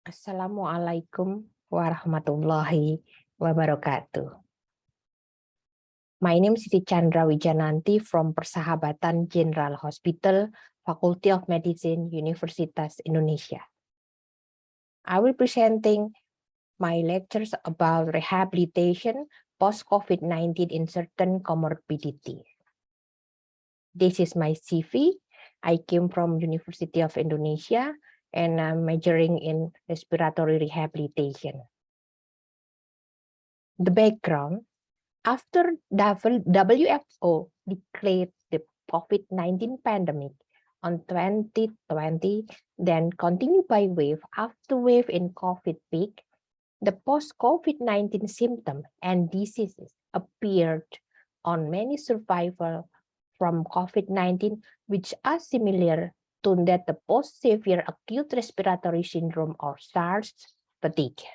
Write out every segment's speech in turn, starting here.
Assalamualaikum warahmatullahi wabarakatuh. My name is Siti Chandra Widjanantie from Persahabatan General Hospital, Faculty of Medicine, Universitas Indonesia. I will presenting my lectures about rehabilitation post-COVID-19 in certain comorbidities. This is my CV. I came from University of Indonesia and I'm majoring in respiratory rehabilitation. The background, after WHO declared the COVID-19 pandemic on 2020, then continued by wave after wave in COVID peak, the post-COVID-19 symptoms and diseases appeared on many survivors from COVID-19, which are similar to that the post-severe acute respiratory syndrome or SARS fatigue.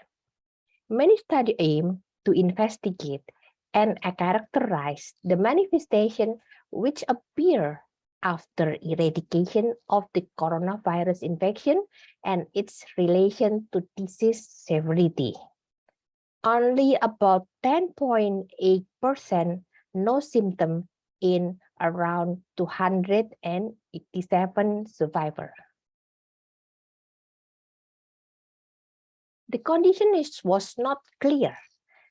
Many studies aim to investigate and characterize the manifestation which appear after eradication of the coronavirus infection and its relation to disease severity. Only about 10.8% no symptom in around 287 survivors. The condition was not clear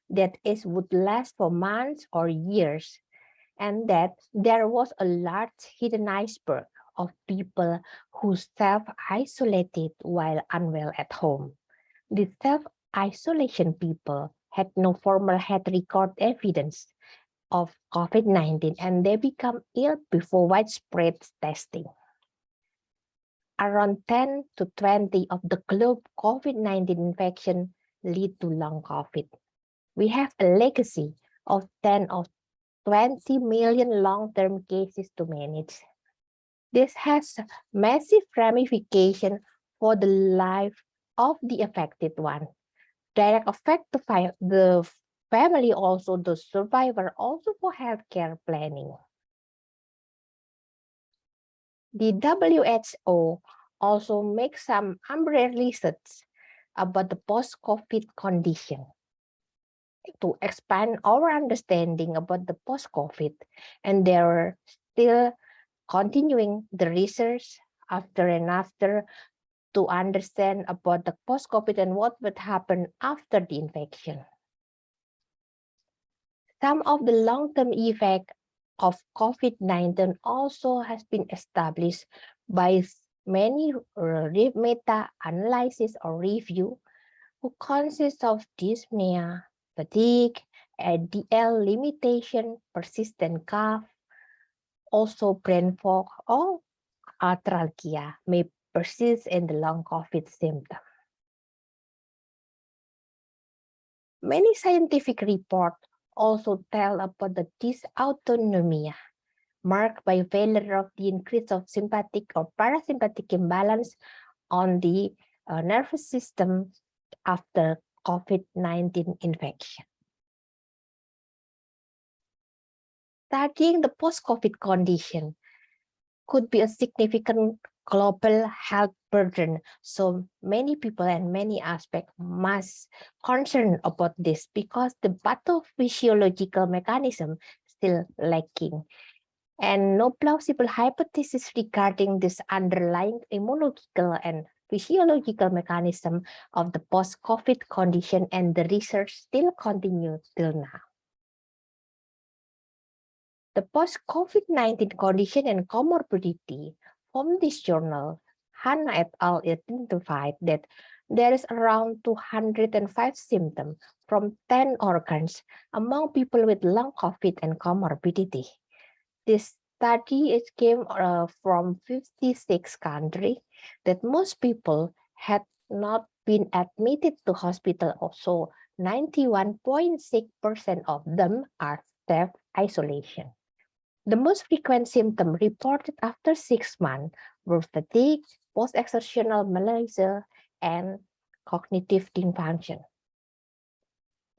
that it would last for months or years, and that there was a large hidden iceberg of people who self-isolated while unwell at home. The self-isolation people had no formal health record evidence of COVID-19, and they become ill before widespread testing. Around 10 to 20 of the globe COVID-19 infection lead to long COVID. We have a legacy of 10 or 20 million long-term cases to manage. This has massive ramifications for the life of the affected one. Direct effect to the family, also the survivor, also for healthcare planning. The WHO also makes some umbrella research about the post-COVID condition to expand our understanding about the post-COVID, and they're still continuing the research after and after to understand about the post-COVID and what would happen after the infection. Some of the long-term effect of COVID-19 also has been established by many meta-analysis or review, who consist of dyspnea, fatigue, LDL limitation, persistent cough, also brain fog or arthralgia may persist in the long COVID symptom. Many scientific reports also tell about the dysautonomia marked by failure of the increase of sympathetic or parasympathetic imbalance on the nervous system after COVID-19 infection. Studying the post-COVID condition could be a significant global health burden, so many people and many aspects must concern about this because the pathophysiological mechanism still lacking, and no plausible hypothesis regarding this underlying immunological and physiological mechanism of the post-COVID condition, and the research still continues till now. The post-COVID-19 condition and comorbidity. From this journal, Hanna et al. Identified that there is around 205 symptoms from 10 organs among people with long COVID and comorbidity. This study came from 56 countries, that most people had not been admitted to hospital. Also, 91.6% of them are self-isolation. The most frequent symptoms reported after 6 months were fatigue, post-exertional malaise, and cognitive dysfunction.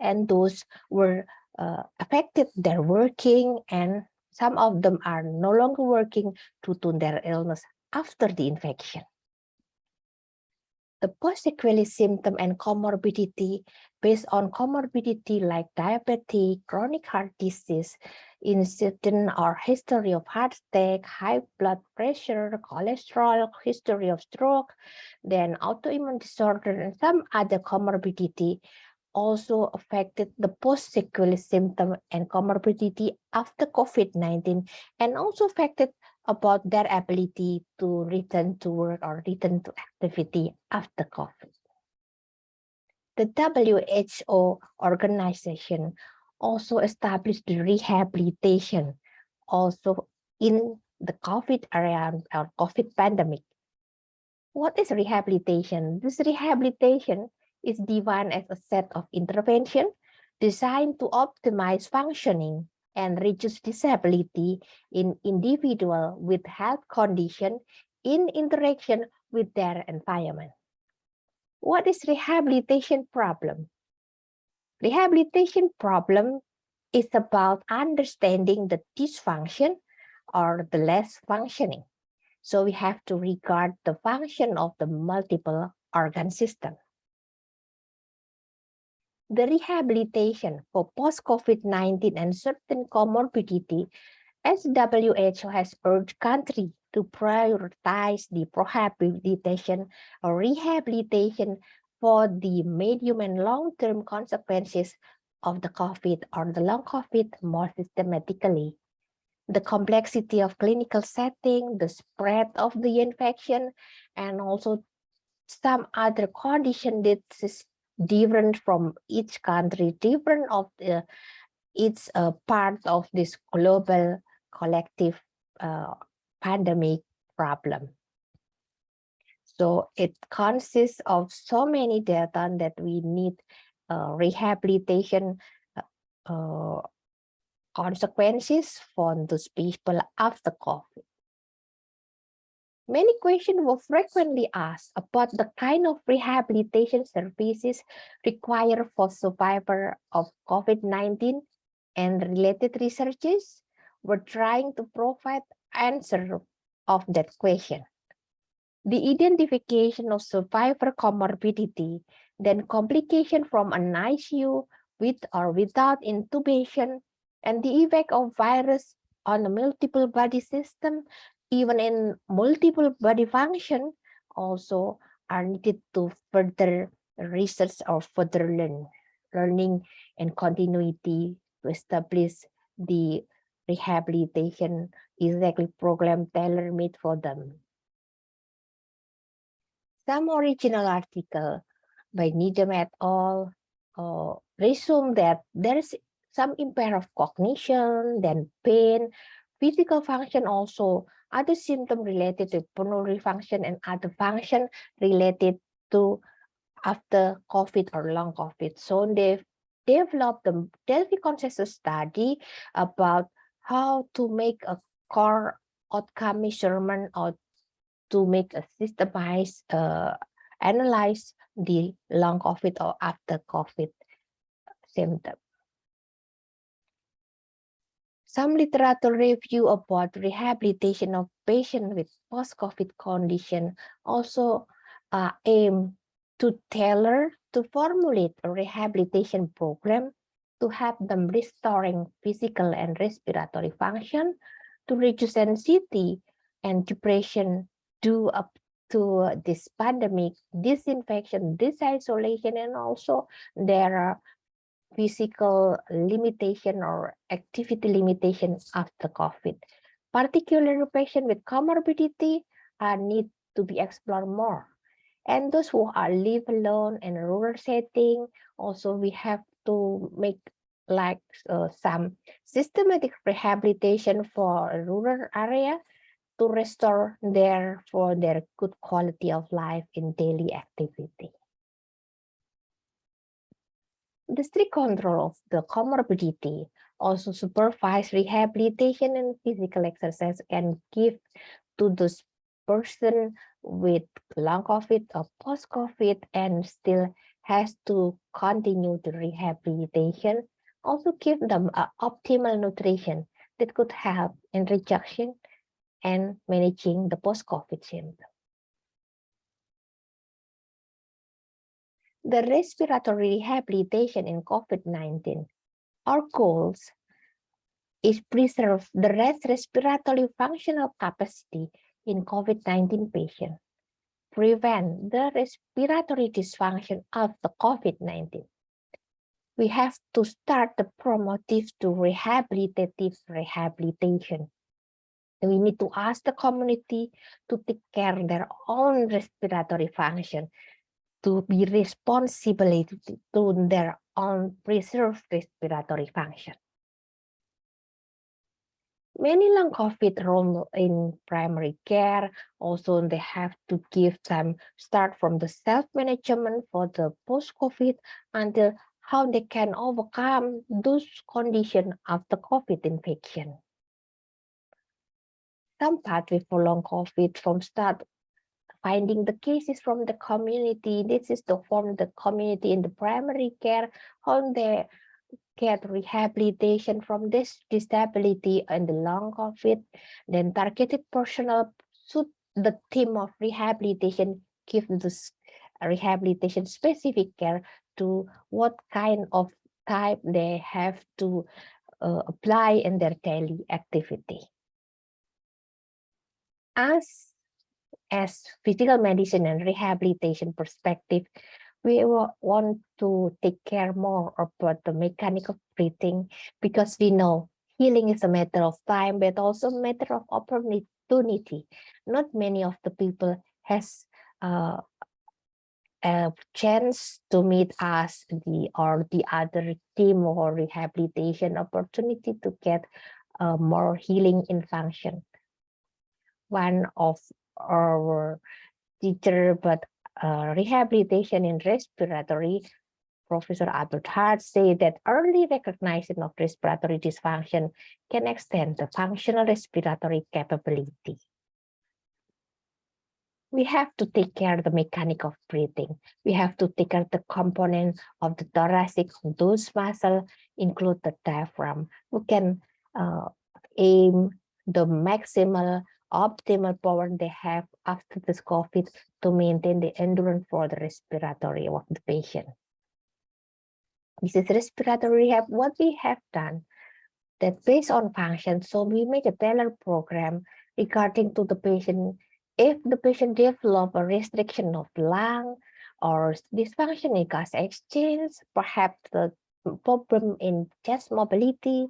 And those were affected their working, and some of them are no longer working due to their illness after the infection. The post-sequelae symptom and comorbidity based on comorbidity like diabetes, chronic heart disease, incident or history of heart attack, high blood pressure, cholesterol, history of stroke, then autoimmune disorder, and some other comorbidity also affected the post-sequelae symptom and comorbidity after COVID-19 and also affected about their ability to return to work or return to activity after COVID. The WHO organization also established the rehabilitation also in the COVID area or COVID pandemic. What is rehabilitation? This rehabilitation is defined as a set of intervention designed to optimize functioning and reduce disability in individuals with health condition in interaction with their environment. What is rehabilitation problem? Rehabilitation problem is about understanding the dysfunction or the less functioning. So we have to regard the function of the multiple organ system. The rehabilitation for post-COVID-19 and certain comorbidity, as WHO has urged countries to prioritize the rehabilitation or rehabilitation for the medium and long-term consequences of the COVID or the long COVID more systematically. The complexity of clinical setting, the spread of the infection, and also some other condition that is different from each country, different of each part of this global collective pandemic problem. So it consists of so many data that we need rehabilitation consequences for those people after COVID. Many questions were frequently asked about the kind of rehabilitation services required for survivors of COVID-19, and related researchers were trying to provide answer of that question. The identification of survivor comorbidity, then complication from an ICU with or without intubation, and the effect of virus on the multiple body system, even in multiple body function, also are needed to further research or further learning and continuity to establish the rehabilitation exactly program tailor-made for them. Some original article by Needham et al. Resume that there is some impair of cognition, then pain, physical function, also other symptoms related to pulmonary function and other function related to after COVID or long COVID. So they've developed the Delphi consensus study about how to make a core outcome measurement or to make a systemized analyze the long COVID or after COVID symptom. Some literature review about rehabilitation of patients with post-COVID condition also aim to tailor to formulate a rehabilitation program to help them restoring physical and respiratory function, to reduce anxiety and depression due up to this pandemic, disinfection, disisolation, and also there are physical limitation or activity limitation after COVID. Particularly patients with comorbidity need to be explored more. And those who are live alone in a rural setting, also we have to make like some systematic rehabilitation for a rural area to restore their good quality of life in daily activity. The strict control of the comorbidity also supervise rehabilitation and physical exercise can give to those person with long COVID or post-COVID and still has to continue the rehabilitation. Also give them optimal nutrition that could help in reduction and managing the post-COVID symptoms. the respiratory rehabilitation in COVID-19. Our goals is preserve the respiratory functional capacity in COVID-19 patients, prevent the respiratory dysfunction of the COVID-19. We have to start the promotive to rehabilitative rehabilitation. We need to ask the community to take care of their own respiratory function, to be responsible to their own preserved respiratory function. Many long COVID role in primary care. Also, they have to give them start from the self-management for the post-COVID until how they can overcome those conditions after COVID infection. Some part with long COVID from start finding the cases from the community. This is to form the community in the primary care, how they get rehabilitation from this disability and the long COVID. Then targeted personnel suit the team of rehabilitation, give this rehabilitation specific care to what kind of type they have to apply in their daily activity. As physical medicine and rehabilitation perspective, we want to take care more about the mechanical breathing, because we know healing is a matter of time, but also a matter of opportunity. Not many of the people has a chance to meet us the other team or rehabilitation opportunity to get more healing in function. One of our teacher, but rehabilitation in respiratory, Professor Albert Hart said that early recognition of respiratory dysfunction can extend the functional respiratory capability. We have to take care of the mechanic of breathing. We have to take care of the components of the thoracic. Those muscles include the diaphragm. We can aim the maximal optimal power they have after this COVID to maintain the endurance for the respiratory of the patient. This is respiratory rehab. What we have done that based on function, so we make a tailored program regarding to the patient. If the patient develop a restriction of lung or dysfunction in gas exchange, perhaps the problem in chest mobility,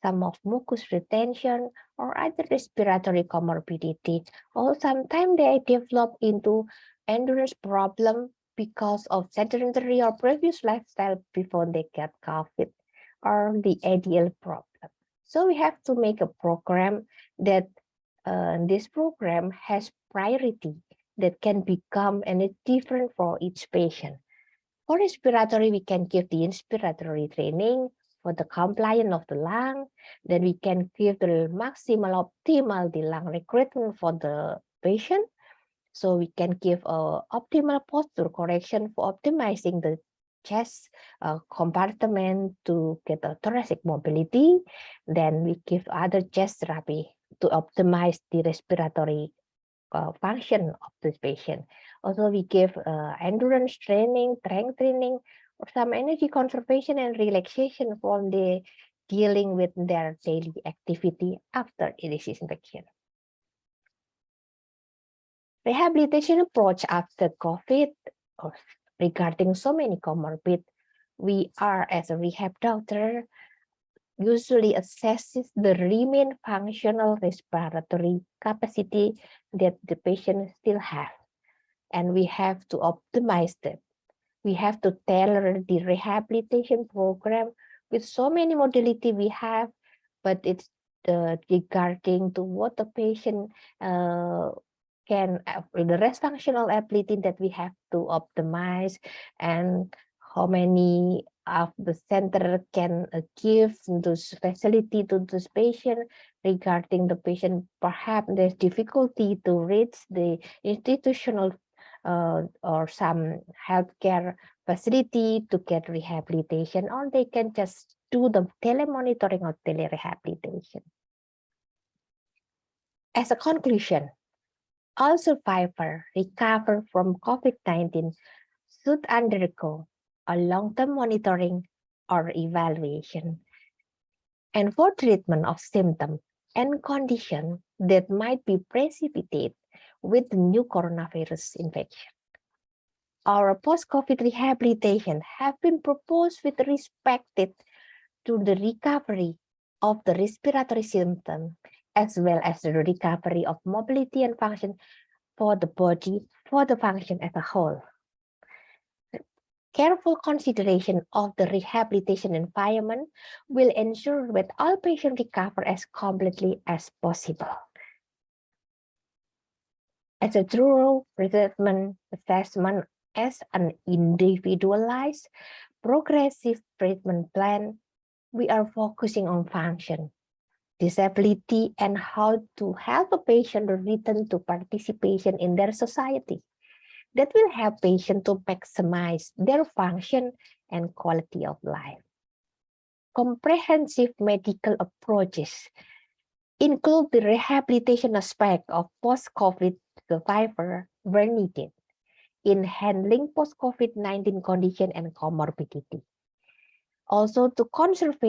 some of mucus retention, or other respiratory comorbidity, or sometimes they develop into endurance problem because of sedentary or previous lifestyle before they get COVID, or the ADL problem. So we have to make a program that this program has priority that can become and it's different for each patient. For respiratory, we can give the inspiratory training for the compliance of the lung. Then we can give the maximal optimal the lung recruitment for the patient. So we can give a optimal posture correction for optimizing the chest compartment to get a thoracic mobility. Then we give other chest therapy to optimize the respiratory function of this patient. Also, we give endurance training, strength training, or some energy conservation and relaxation from the dealing with their daily activity after disease infection. Rehabilitation approach after COVID, regarding so many comorbid, we are as a rehab doctor usually assesses the remain functional respiratory capacity that the patient still have, and we have to optimize that. We have to tailor the rehabilitation program with so many modality we have, but it's regarding to what the patient can, the rest functional ability that we have to optimize, and how many of the center can give those facility to this patient. Regarding the patient, perhaps there's difficulty to reach the institutional or some healthcare facility to get rehabilitation, or they can just do the telemonitoring or telerehabilitation. As a conclusion, all survivors recover from COVID-19 should undergo a long-term monitoring or evaluation. And for treatment of symptoms and conditions that might be precipitated with the new coronavirus infection. Our post-COVID rehabilitation have been proposed with respect to the recovery of the respiratory symptom, as well as the recovery of mobility and function for the body, for the function as a whole. Careful consideration of the rehabilitation environment will ensure that all patients recover as completely as possible. As a thorough treatment assessment as an individualized, progressive treatment plan, we are focusing on function, disability, and how to help a patient return to participation in their society. That will help patients to maximize their function and quality of life. Comprehensive medical approaches include the rehabilitation aspect of post-COVID survivor where needed in handling post-COVID-19 condition and comorbidity. Also to conserve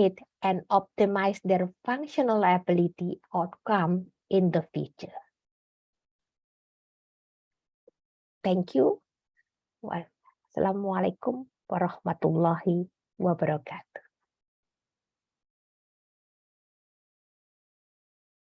and optimize their functional ability outcome in the future. Thank you. Wassalamualaikum warahmatullahi wabarakatuh.